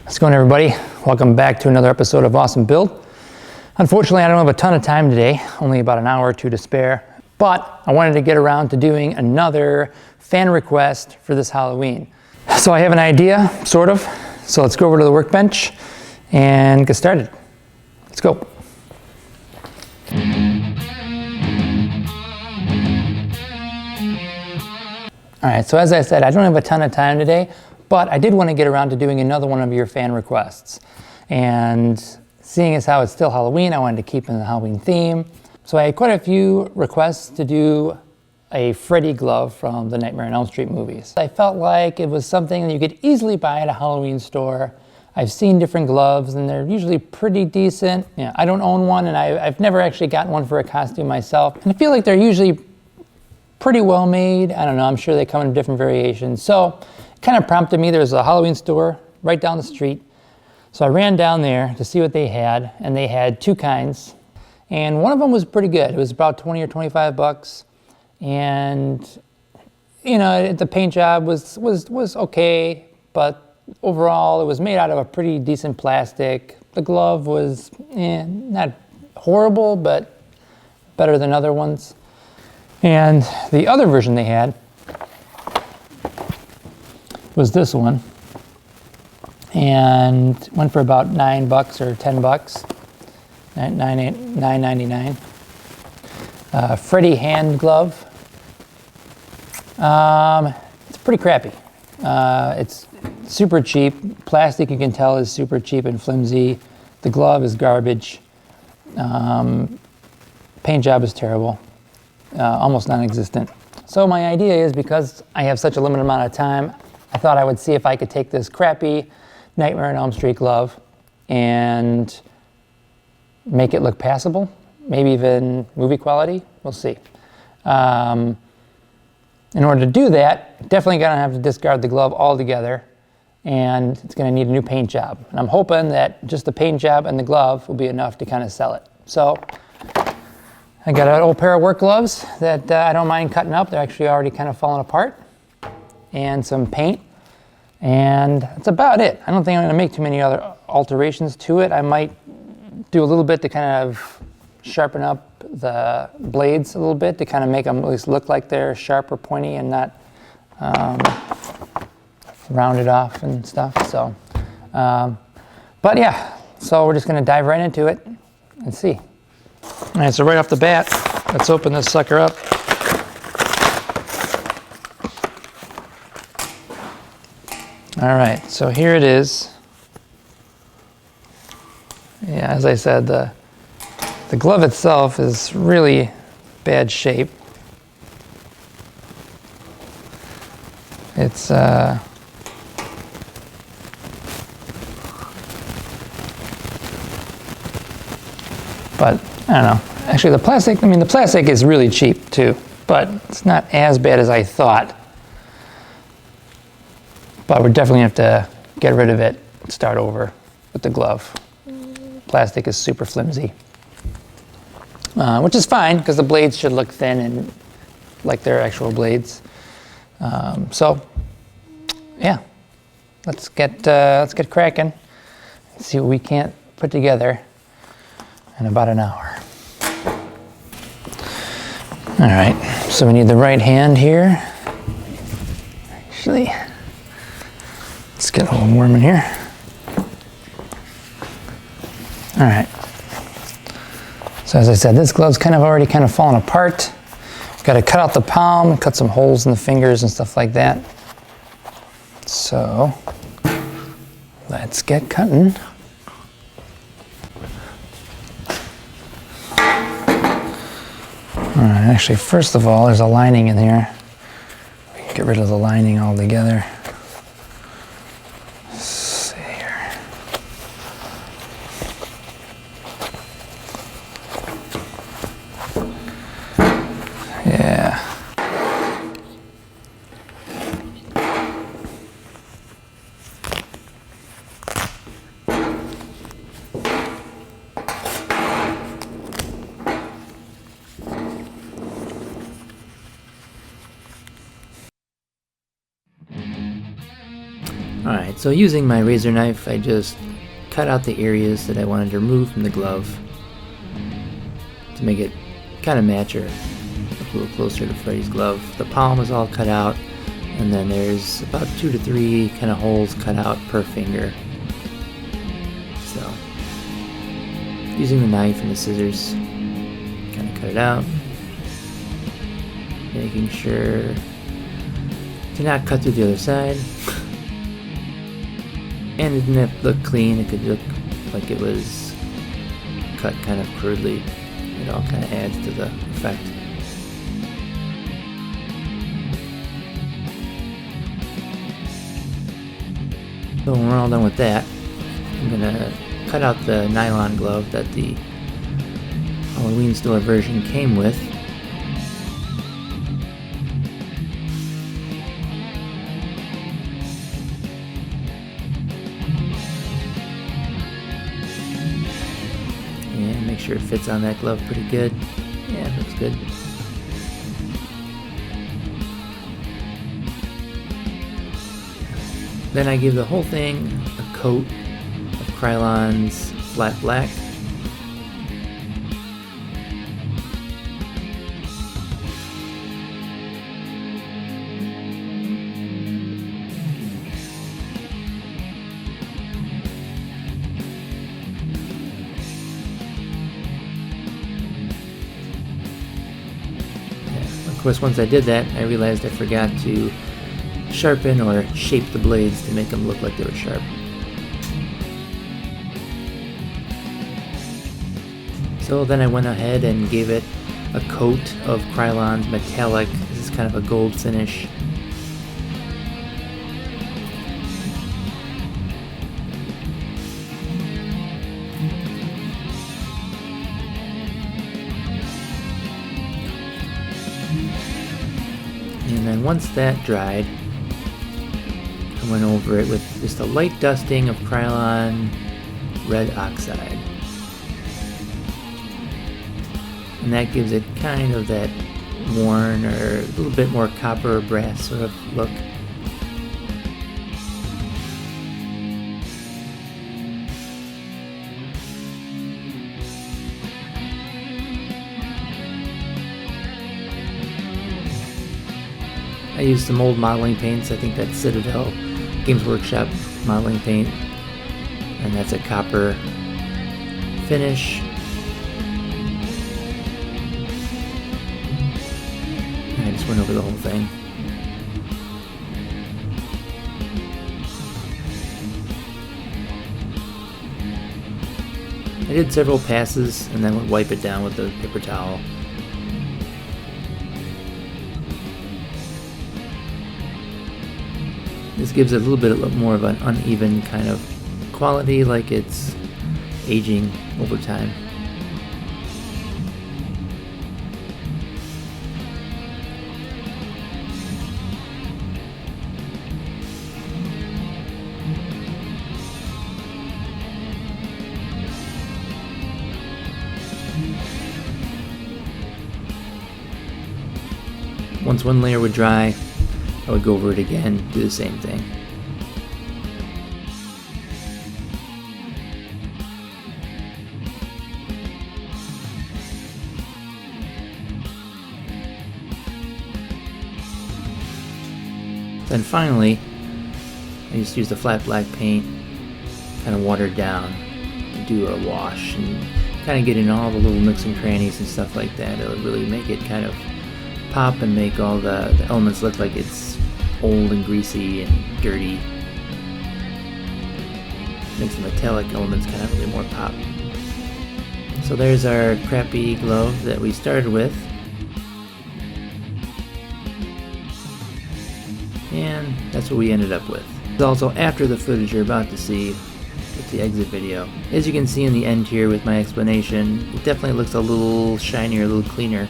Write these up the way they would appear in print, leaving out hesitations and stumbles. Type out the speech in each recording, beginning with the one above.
How's it going, everybody? Welcome back to another episode of Awesome Build. Unfortunately, I don't have a ton of time today, only about an hour or two to spare, but I wanted to get around to doing another fan request for this Halloween. So I have an idea, sort of, so let's go over to the workbench and get started. Let's go. All right, so as I said, I don't have a ton of time today, but I did want to get around to doing another one of your fan requests. And seeing as how it's still Halloween, I wanted to keep in the Halloween theme. So I had quite a few requests to do a Freddy glove from the Nightmare on Elm Street movies. I felt like it was something that you could easily buy at a Halloween store. I've seen different gloves and they're usually pretty decent. Yeah, I don't own one and I've never actually gotten one for a costume myself. And I feel like they're usually pretty well made. I don't know, I'm sure they come in different variations. So it kind of prompted me, there's a Halloween store right down the street. So I ran down there to see what they had, and they had two kinds. And one of them was pretty good. It was about 20 or 25 bucks. And you know, the paint job was okay, but overall it was made out of a pretty decent plastic. The glove was not horrible, but better than other ones. And the other version they had was this one, and went for about $9 or $10, $9.99. Freddy hand glove. It's pretty crappy. It's super cheap. Plastic, you can tell, is super cheap and flimsy. The glove is garbage. Paint job is terrible. Almost non-existent. So my idea is, because I have such a limited amount of time, I thought I would see if I could take this crappy Nightmare on Elm Street glove and make it look passable, maybe even movie quality. We'll see. In order to do that, definitely gonna have to discard the glove altogether, and it's gonna need a new paint job. And I'm hoping that just the paint job and the glove will be enough to kind of sell it. So I got an old pair of work gloves that I don't mind cutting up. They're actually already kind of falling apart. And some paint. And that's about it. I don't think I'm going to make too many other alterations to it. I might do a little bit to kind of sharpen up the blades a little bit to kind of make them at least look like they're sharp or pointy and not rounded off and stuff. So, but yeah, so we're just going to dive right into it and see. All right, so right off the bat, let's open this sucker up. All right, so here it is. Yeah, as I said, the glove itself is really bad shape. It's but I don't know. Actually, the plastic is really cheap too, but it's not as bad as I thought. But we're definitely have to get rid of it and start over with the glove. Plastic is super flimsy, which is fine because the blades should look thin and like they're actual blades. So yeah, let's get cracking and see what we can't put together in about an hour. All right, so we need the right hand here. Actually, let's get a little warm in here. All right. So as I said, this glove's already fallen apart. Got to cut out the palm, cut some holes in the fingers and stuff like that. So let's get cutting. All right, actually, first of all, there's a lining in here. We can get rid of the lining altogether. Let's see here. Yeah. Alright, so using my razor knife, I just cut out the areas that I wanted to remove from the glove to make it kind of match or look a little closer to Freddy's glove. The palm is all cut out, and then there's about 2 to 3 kind of holes cut out per finger. So, using the knife and the scissors, kind of cut it out, making sure to not cut through the other side. And it didn't have to look clean, it could look like it was cut kind of crudely. It all kind of adds to the effect. So when we're all done with that, I'm gonna cut out the nylon glove that the Halloween store version came with. And make sure it fits on that glove pretty good. Yeah, it looks good. Then I give the whole thing a coat of Krylon's flat black. Of course, once I did that, I realized I forgot to sharpen or shape the blades to make them look like they were sharp. So then I went ahead and gave it a coat of Krylon's metallic. This is kind of a gold finish. And then once that dried, I went over it with just a light dusting of Krylon red oxide. And that gives it kind of that worn or a little bit more copper or brass sort of look. I used some old modeling paints. I think that's Citadel Games Workshop modeling paint, and that's a copper finish. And I just went over the whole thing. I did several passes and then would wipe it down with a paper towel. This gives it a little bit more of an uneven kind of quality, like it's aging over time. Once one layer would dry, I would go over it again, do the same thing. Then finally, I just used the flat black paint, kind of watered down to do a wash and kind of get in all the little nooks and crannies and stuff like that. It'll really make it kind of pop and make all the elements look like it's old and greasy and dirty. Makes the metallic elements kind of really more pop. So there's our crappy glove that we started with. And that's what we ended up with. It's also after the footage you're about to see with the exit video. As you can see in the end here with my explanation, it definitely looks a little shinier, a little cleaner.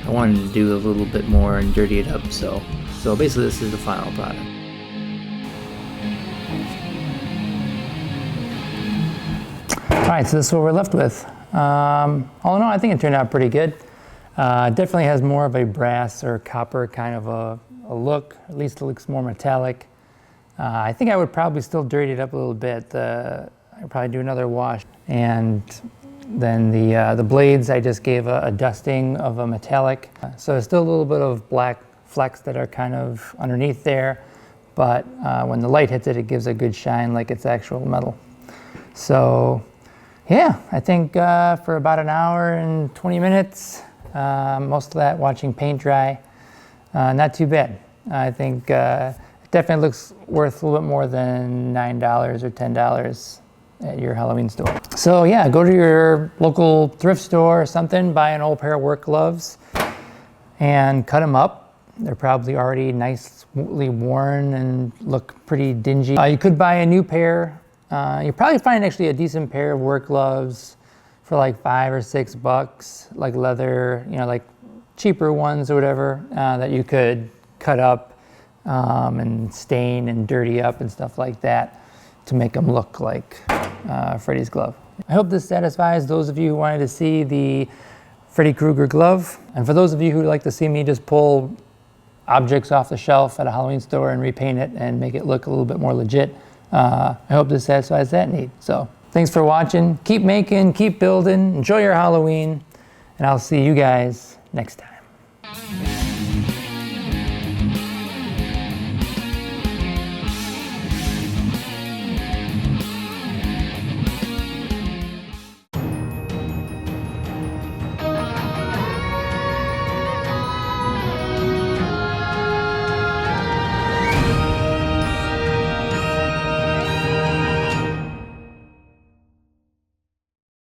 I wanted to do a little bit more and dirty it up, so basically this is the final product. Alright, so this is what we're left with. All in all, I think it turned out pretty good. It definitely has more of a brass or copper kind of a look. At least it looks more metallic. I think I would probably still dirty it up a little bit. I'd probably do another wash. And then the blades, I just gave a dusting of a metallic. So there's still a little bit of black flecks that are kind of underneath there, but when the light hits it, it gives a good shine like it's actual metal. So yeah, I think for about an hour and 20 minutes, most of that watching paint dry, not too bad. I think it definitely looks worth a little bit more than $9 or $10 at your Halloween store. So yeah, go to your local thrift store or something, buy an old pair of work gloves and cut them up. They're probably already nicely worn and look pretty dingy. You could buy a new pair. You'll probably find actually a decent pair of work gloves for like $5 or $6, like leather, you know, like cheaper ones or whatever, that you could cut up and stain and dirty up and stuff like that to make them look like Freddy's glove. I hope this satisfies those of you who wanted to see the Freddy Krueger glove. And for those of you who like to see me just pull objects off the shelf at a Halloween store and repaint it and make it look a little bit more legit, I hope this satisfies that need. So thanks for watching. Keep making, keep building, enjoy your Halloween, and I'll see you guys next time.